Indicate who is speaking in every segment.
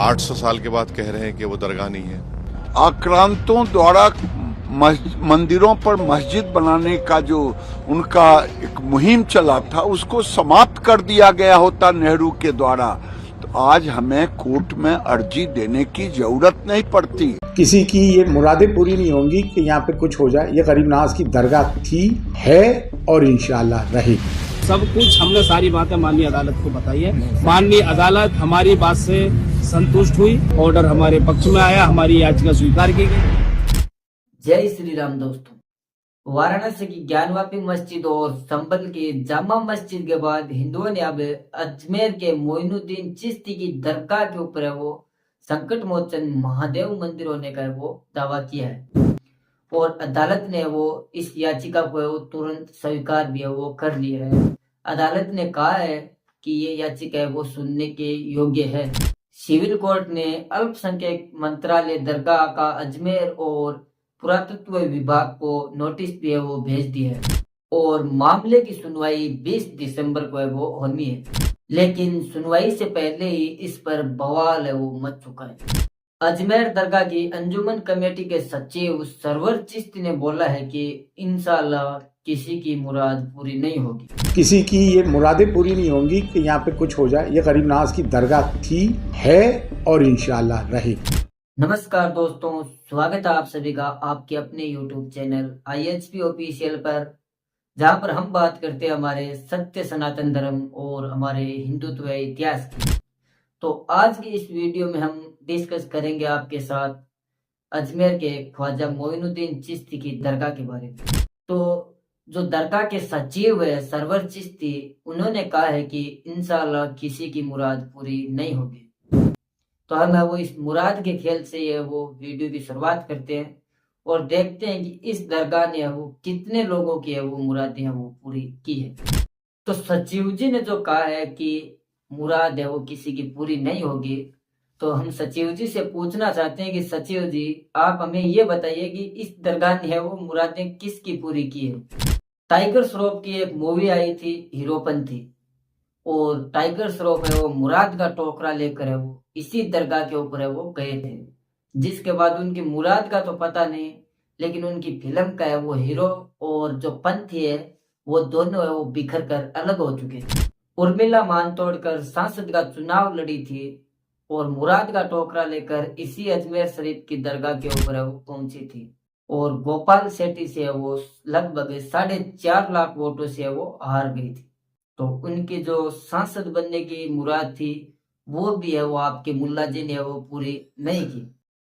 Speaker 1: 800 साल के बाद कह रहे हैं कि वो दरगाह नहीं है।
Speaker 2: आक्रांतों द्वारा मंदिरों पर मस्जिद बनाने का जो उनका एक मुहिम चला था उसको समाप्त कर दिया गया होता नेहरू के द्वारा, तो आज हमें कोर्ट में अर्जी देने की जरूरत नहीं पड़ती।
Speaker 3: किसी की ये मुरादें पूरी नहीं होंगी कि यहाँ पे कुछ हो जाए। ये गरीब नवाज की दरगाह थी, है और इंशाल्लाह रहेगी।
Speaker 4: सब कुछ हमने सारी बातें माननीय अदालत को बताई है। माननीय अदालत हमारी बात से संतुष्ट हुई, ऑर्डर हमारे पक्ष में आया, हमारी याचिका स्वीकार की गई।
Speaker 5: जय श्री राम दोस्तों, वाराणसी की ज्ञानवापी मस्जिद और संभल की जामा मस्जिद के बाद हिंदुओं ने अब अजमेर के मोइनुद्दीन चिश्ती की दरगाह के ऊपर है वो संकट मोचन महादेव मंदिर होने का वो दावा किया है और अदालत ने वो इस याचिका को वो तुरंत स्वीकार भी है वो कर लिया है। अदालत ने कहा है कि ये याचिका है वो सुनने के योग्य है। सिविल कोर्ट ने अल्पसंख्यक मंत्रालय दरगाह का अजमेर और पुरातत्व विभाग को नोटिस भी है वो भेज दिया है और मामले की सुनवाई 20 दिसंबर को है वो होनी है, लेकिन सुनवाई से पहले ही इस पर बवाल है वो मच चुका है। अजमेर दरगाह की अंजुमन कमेटी के सचिव सरवर चिश्ती ने बोला है कि इंशाल्लाह किसी की मुराद पूरी नहीं होगी।
Speaker 3: किसी की ये मुरादें पूरी नहीं होंगी कि यहाँ पे कुछ हो जाए। ये गरीब नवाज की दरगाह थी, है और इंशाल्लाह रहेगी।
Speaker 5: नमस्कार दोस्तों, स्वागत है आप सभी का आपके अपने YouTube चैनल IHP ऑफिशियल पर, जहां पर हम बात करते हैं हमारे सत्य सनातन धर्म और हमारे हिंदुत्व इतिहास की। तो आज की इस वीडियो में हम डिस्कस करेंगे आपके साथ अजमेर के ख्वाजा मोइनुद्दीन चिश्ती की दरगाह के बारे में। तो जो दरगाह के सचिव है सरवर चिश्ती, उन्होंने कहा है कि इंशाल्लाह किसी की मुराद पूरी नहीं होगी। तो हम वो इस मुराद के खेल से ये वो वीडियो की शुरुआत करते हैं और देखते हैं कि इस दरगाह ने वो कितने लोगों की है वो मुरादें वो पूरी की है। तो सचिव जी ने जो कहा है कि मुराद है वो किसी की पूरी नहीं होगी, तो हम सचिव जी से पूछना चाहते हैं कि सचिव जी आप हमें ये बताइए कि इस दरगाह ने वो मुरादें किसकी पूरी की है। टाइगर श्रॉफ की एक मूवी आई थी हीरोपंथी, और टाइगर श्रॉफ है वो मुराद का टोकरा लेकर है वो इसी दरगाह के ऊपर है वो गए थे, जिसके बाद उनकी मुराद का तो पता नहीं, लेकिन उनकी फिल्म का है वो हीरो और जो पंथी है वो दोनों है वो बिखर कर अलग हो चुके थे। उर्मिला मान तोड़कर सांसद का चुनाव लड़ी थी और मुराद का टोकरा लेकर इसी अजमेर शरीफ की दरगाह के ऊपर है वो पहुंची थी और गोपाल सेठी से वो लगभग 4.5 लाख वोटों से वो हार गई थी। तो उनकी जो सांसद बनने की मुराद थी वो भी है वो आपके मुल्ला जी ने वो पूरी नहीं की,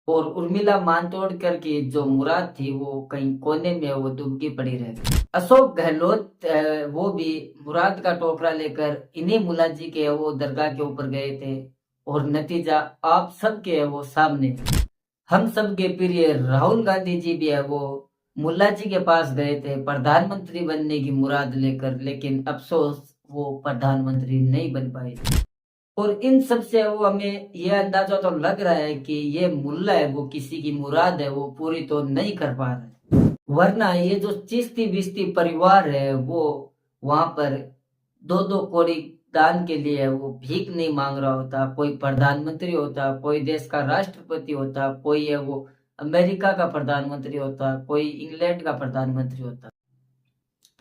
Speaker 5: और उर्मिला मानतोड़कर की जो मुराद थी वो कहीं कोने में वो डूबकी पड़ी रही। अशोक गहलोत वो भी मुराद का टोकरा लेकर इन्हीं मुल्ला जी के वो दरगाह के ऊपर गए थे और नतीजा आप सबके है वो सामने। हम सब के प्रिय राहुल गांधी जी भी है वो मुल्ला जी के पास गए थे प्रधानमंत्री बनने की मुराद लेकर, लेकिन अफसोस वो प्रधानमंत्री नहीं बन पाए। और इन सब से वो हमें यह अंदाजा तो लग रहा है कि ये मुल्ला है वो किसी की मुराद है वो पूरी तो नहीं कर पा रहा है, वरना ये जो चिश्ती बिश्ती परिवार है वो वहां पर 2-2 कौड़ी दान के लिए वो भीख नहीं मांग रहा होता। कोई प्रधानमंत्री होता, कोई देश का राष्ट्रपति होता, कोई है वो अमेरिका का प्रधानमंत्री होता, कोई इंग्लैंड का प्रधानमंत्री होता,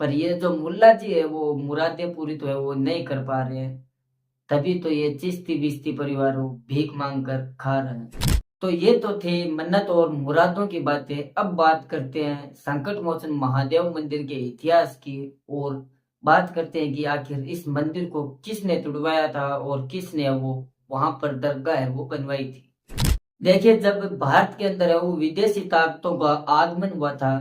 Speaker 5: पर ये जो मुल्ला जी है वो मुरादें पूरी तो है वो नहीं कर पा रहे हैं, तभी तो ये चिश्ती बिश्ती परिवार भीख मांग कर खा रहे हैं। तो ये तो थे मन्नत और मुरादों की बातें। अब बात करते हैं संकट मोचन महादेव मंदिर के इतिहास की और बात करते हैं कि आखिर इस मंदिर को किसने तुड़वाया था और किसने वो वहां पर दरगाह है वो बनवाई थी। देखिए, जब भारत के अंदर है वो विदेशी ताकतों का आगमन हुआ था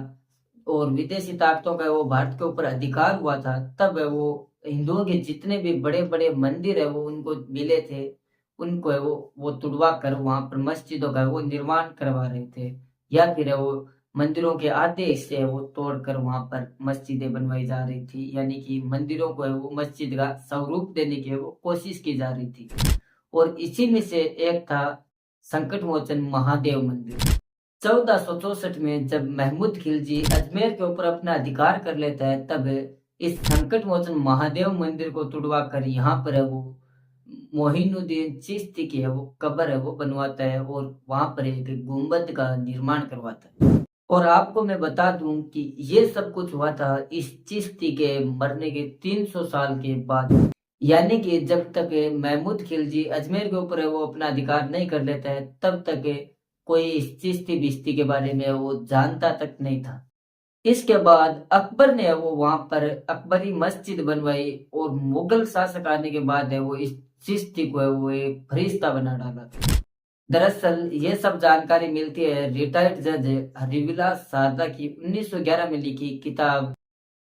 Speaker 5: और विदेशी ताकतों का वो भारत के ऊपर अधिकार हुआ था, तब है वो हिंदुओं के जितने भी बड़े बड़े मंदिर है वो उनको मिले थे, उनको है वो तुड़वा कर वहां पर मस्जिदों का वो निर्माण करवा रहे थे, या फिर है वो मंदिरों के आधे हिस्से है वो तोड़कर वहां पर मस्जिदें बनवाई जा रही थी, यानी कि मंदिरों को है वो मस्जिद का स्वरूप देने की वो कोशिश की जा रही थी। और इसी में से एक था संकट मोचन महादेव मंदिर। 1464 में जब महमूद खिलजी अजमेर के ऊपर अपना अधिकार कर लेता है, तब इस संकट मोचन महादेव मंदिर को तुड़वा कर यहाँ पर है वो मोहिनुद्दीन चिश्ती की है वो कब्र है वो बनवाता है और वहां पर एक गुंबद का निर्माण करवाता है। और आपको मैं बता दूं कि ये सब कुछ हुआ था इस चिश्ती के मरने के 300 साल के बाद, यानी कि जब तक महमूद खिलजी अजमेर के ऊपर है वो अपना अधिकार नहीं कर लेता है तब तक कोई इस चिश्ती बिश्ती के बारे में वो जानता तक नहीं था। इसके बाद अकबर ने वो वहां पर अकबरी मस्जिद बनवाई और मुगल शासक आने के बाद है वो इस चिश्ती को है वो एक फरिश्ता बना डाला था। दरअसल ये सब जानकारी मिलती है रिटायर्ड जज हरिविलास शारदा की 1911 में लिखी किताब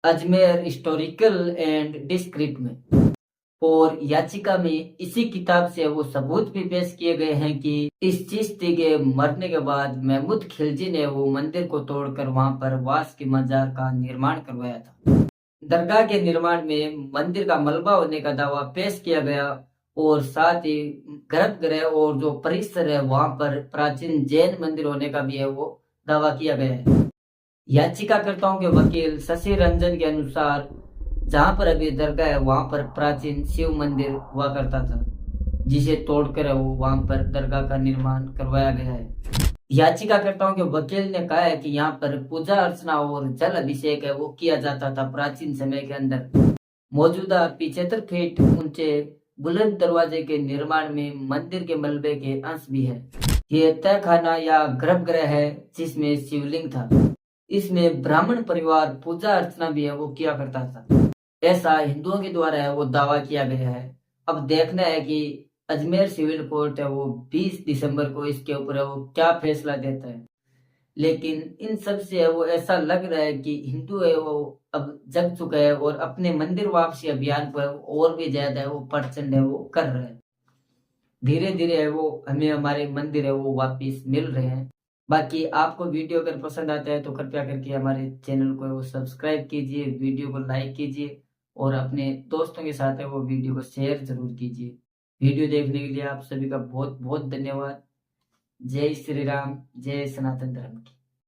Speaker 5: अजमेर हिस्टोरिकल एंड डिस्क्रिप्ट में, और याचिका में इसी किताब से वो सबूत भी पेश किए गए हैं कि इस चिश्ती के मरने के बाद महमूद खिलजी ने वो मंदिर को तोड़कर वहां पर वास की मजार का निर्माण करवाया था। दरगाह के निर्माण में मंदिर का मलबा होने का दावा पेश किया गया और साथ ही गर्भगृह और जो परिसर है वहां पर प्राचीन जैन मंदिर होने का भी है वो दावा किया गया है। याचिकाकर्ताओं के वकील शशि रंजन के अनुसार जहां पर अभी दरगाह है वहां पर प्राचीन शिव मंदिर हुआ करता था जिसे तोड़कर वो वहां पर दरगाह का निर्माण करवाया गया है। याचिकाकर्ताओं के वकील ने कहा है कि यहाँ पर पूजा अर्चना और जल अभिषेक है वो किया जाता था प्राचीन समय के अंदर। मौजूदा 75 फीट ऊंचे बुलंद दरवाजे के निर्माण में मंदिर के मलबे के अंश भी है। ये तहखाना या गर्भगृह है जिसमें शिवलिंग था। इसमें ब्राह्मण परिवार पूजा अर्चना भी है वो किया करता था, ऐसा हिंदुओं के द्वारा है वो दावा किया गया है। अब देखना है कि अजमेर सिविल कोर्ट है वो 20 दिसंबर को इसके ऊपर है वो क्या फैसला देता है। लेकिन इन सब से है वो ऐसा लग रहा है कि हिंदू है वो अब जग चुका है और अपने मंदिर वापसी अभियान पर और भी ज्यादा है वो प्रचंड है वो कर रहे हैं। धीरे धीरे है वो हमें हमारे मंदिर है वो वापिस मिल रहे हैं। बाकी आपको वीडियो अगर पसंद आता है तो कृपया करके हमारे चैनल को वो सब्सक्राइब कीजिए, वीडियो को लाइक कीजिए और अपने दोस्तों के साथ है वो वीडियो को शेयर जरूर कीजिए। वीडियो देखने के लिए आप सभी का बहुत बहुत धन्यवाद। जय श्री राम, जय सनातन धर्म की।